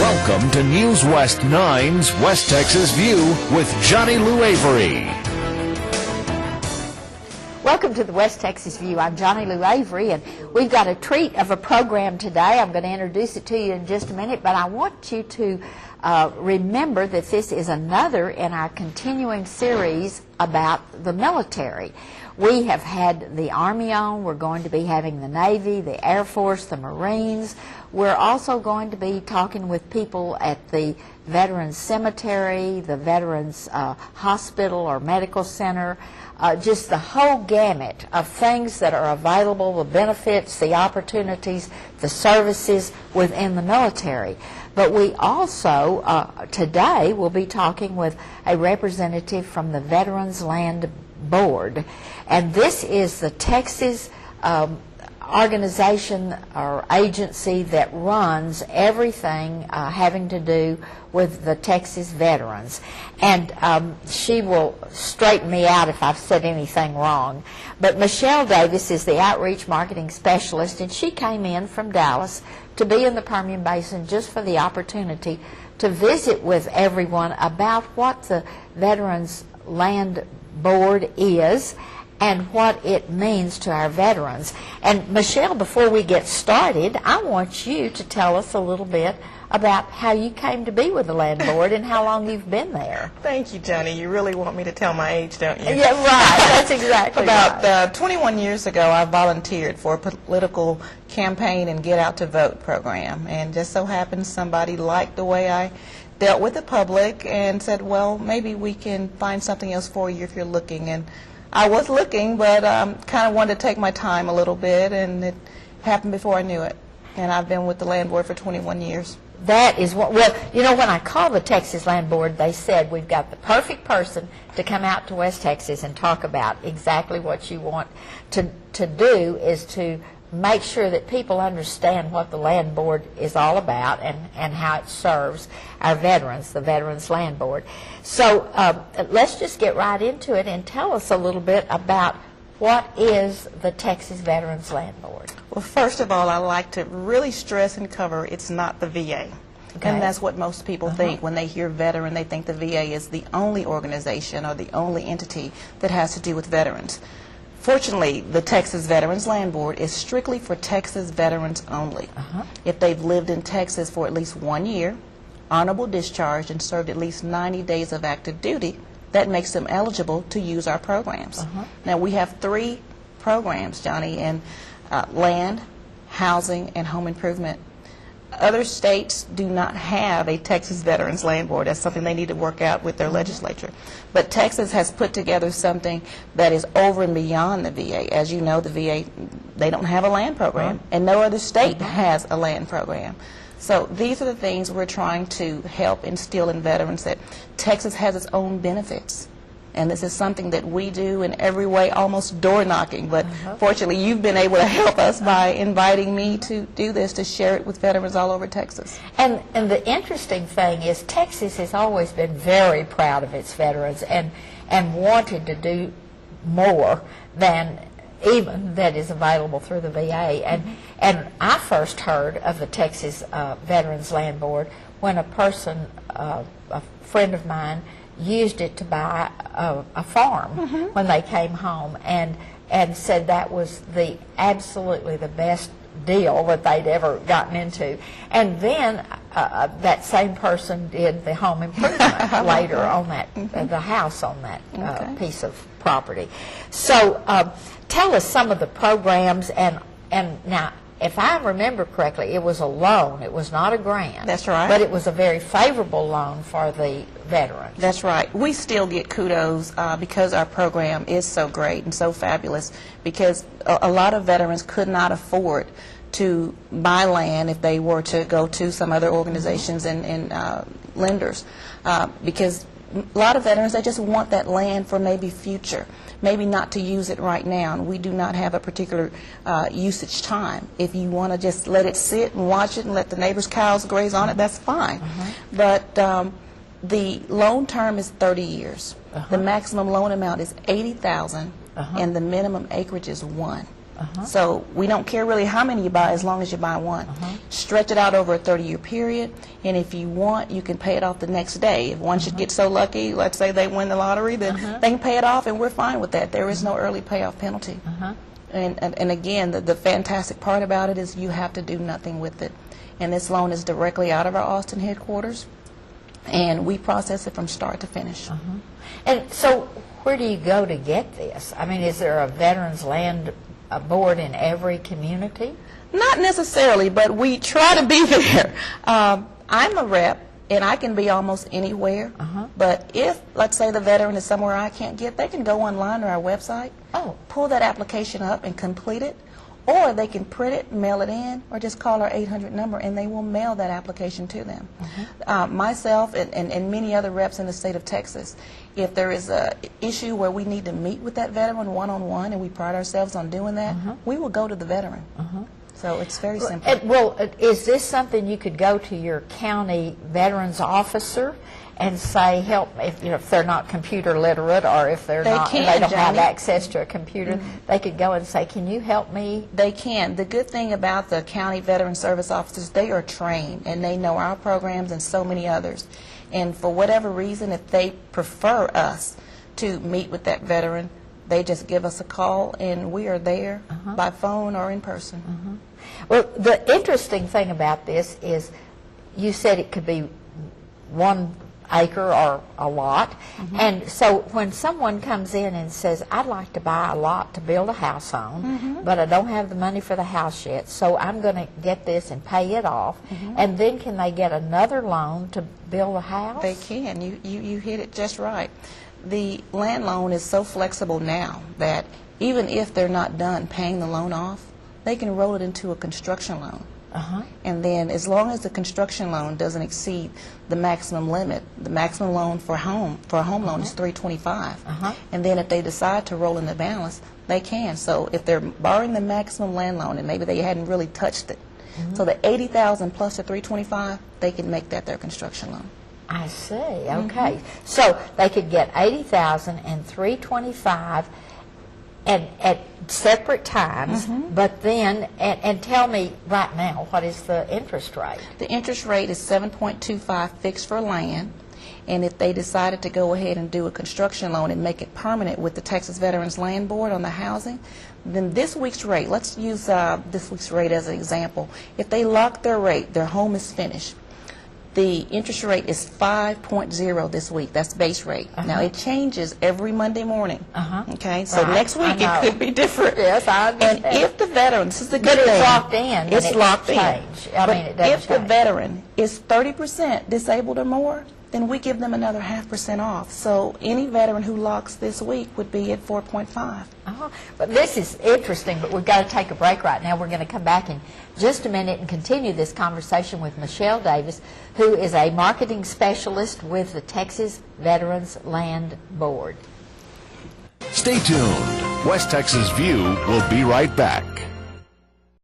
Welcome to News West 9's West Texas View with Johnny Lou Avery. Welcome to the West Texas View. I'm Johnny Lou Avery, and we've got a treat of a program today. I'm going to introduce it to you in just a minute, but I want you to remember that this is another in our continuing series about the military. We have had the Army on. We're going to be having the Navy, the Air Force, the Marines. We're also going to be talking with people at the Veterans Cemetery, the Veterans Hospital or Medical Center, just the whole gamut of things that are available, the benefits, the opportunities, the services within the military. But we also, today, will be talking with a representative from the Veterans Land Board. And this is the Texas organization or agency that runs everything having to do with the Texas veterans. And she will straighten me out if I've said anything wrong. But Michelle Davis is the outreach marketing specialist, and she came in from Dallas to be in the Permian Basin just for the opportunity to visit with everyone about what the Veterans Land Board is and what it means to our veterans. And Michelle, before we get started, I want you to tell us a little bit about how you came to be with the Land Board and how long you've been there. Thank you, Johnny. You really want me to tell my age, don't you? Yeah, right. That's exactly right. About 21 years ago, I volunteered for a political campaign and Get Out to Vote program. And just so happened somebody liked the way I dealt with the public and said, well, maybe we can find something else for you if you're looking. And I was looking, but kind of wanted to take my time a little bit, and it happened before I knew it. And I've been with the Land Board for 21 years. That is what, well, you know, when I called the Texas Land Board, they said we've got the perfect person to come out to West Texas and talk about exactly what you want to do is to make sure that people understand what the Land Board is all about and how it serves our veterans, the Veterans Land Board. So let's just get right into it and tell us a little bit about what is the Texas Veterans Land Board. Well, first of all, I like to really stress and cover it's not the VA. Okay. And that's what most people think. When they hear veteran, they think the VA is the only organization or the only entity that has to do with veterans. Fortunately, the Texas Veterans Land Board is strictly for Texas veterans only. If they've lived in Texas for at least 1 year, honorable discharge, and served at least 90 days of active duty, that makes them eligible to use our programs. Now, we have 3 programs, Johnny, in land, housing, and home improvement. Other states do not have a Texas Veterans Land Board. That's something they need to work out with their legislature. But Texas has put together something that is over and beyond the VA. As you know, the VA, they don't have a land program, and no other state has a land program. So these are the things we're trying to help instill in veterans, that Texas has its own benefits. And this is something that we do in every way, almost door knocking. But fortunately, you've been able to help us by inviting me to do this, to share it with veterans all over Texas. And the interesting thing is Texas has always been very proud of its veterans and wanted to do more than even that is available through the VA. And I first heard of the Texas Veterans Land Board when a person, a friend of mine, used it to buy a farm when they came home, and said that was absolutely the best deal that they'd ever gotten into. And then that same person did the home improvement later on that, the house on that piece of property. So tell us some of the programs, and now, if I remember correctly, it was a loan. It was not a grant. That's right. But it was a very favorable loan for the veterans. That's right. We still get kudos because our program is so great and so fabulous, because a lot of veterans could not afford to buy land if they were to go to some other organizations and lenders, because a lot of veterans, they just want that land for maybe future, maybe not to use it right now. And we do not have a particular usage time. If you want to just let it sit and watch it and let the neighbor's cows graze on it, that's fine. But the loan term is 30 years. The maximum loan amount is $80,000, and the minimum acreage is 1. So we don't care really how many you buy as long as you buy one. Stretch it out over a 30-year period, and if you want, you can pay it off the next day. If one should get so lucky, let's say they win the lottery, then they can pay it off, and we're fine with that. There is no early payoff penalty. And again, the fantastic part about it is you have to do nothing with it. And this loan is directly out of our Austin headquarters, and we process it from start to finish. And so where do you go to get this? I mean, is there a Veterans Land Board in every community? Not necessarily, but we try to be there. I'm a rep, and I can be almost anywhere. But if, let's say, the veteran is somewhere I can't get, they can go online to our website, pull that application up and complete it, or they can print it, mail it in, or just call our 800 number, and they will mail that application to them. Myself and many other reps in the state of Texas, if there is an issue where we need to meet with that veteran one-on-one, and we pride ourselves on doing that, we will go to the veteran. So it's very simple. Well, is this something you could go to your county veterans officer and say, help, if they're not computer literate, or if they don't have access to a computer, they could go and say, can you help me? They can. The good thing about the county veteran service officers, they are trained, and they know our programs and so many others. And for whatever reason, if they prefer us to meet with that veteran, they just give us a call, and we are there by phone or in person. Well, the interesting thing about this is you said it could be 1 acre or a lot. And so when someone comes in and says, I'd like to buy a lot to build a house on, but I don't have the money for the house yet, so I'm going to get this and pay it off, and then can they get another loan to build a house? They can. You hit it just right. The land loan is so flexible now that even if they're not done paying the loan off, they can roll it into a construction loan. And then as long as the construction loan doesn't exceed the maximum limit, the maximum loan for a home loan is $325. And then if they decide to roll in the balance, they can. So if they're borrowing the maximum land loan and maybe they hadn't really touched it, so the $80,000 plus the $325, they can make that their construction loan. I see. Okay. So they could get $80,000 and $325 and at separate times, but then, and tell me right now, what is the interest rate? The interest rate is 7.25 fixed for land, and if they decided to go ahead and do a construction loan and make it permanent with the Texas Veterans Land Board on the housing, then this week's rate, let's use this week's rate as an example. If they lock their rate, their home is finished, the interest rate is 5.0 this week. That's base rate. Now, it changes every Monday morning. Okay, so next week it could be different. Yes, I understand. And if the veteran, this is the good thing. thing. It's locked in. It's locked in. I mean, it doesn't if the veteran is 30% disabled or more, then we give them another 0.5% off. So any veteran who locks this week would be at 4.5. But this is interesting, but we've got to take a break right now. We're going to come back in just a minute and continue this conversation with Michelle Davis, who is a marketing specialist with the Texas Veterans Land Board. Stay tuned. West Texas View will be right back.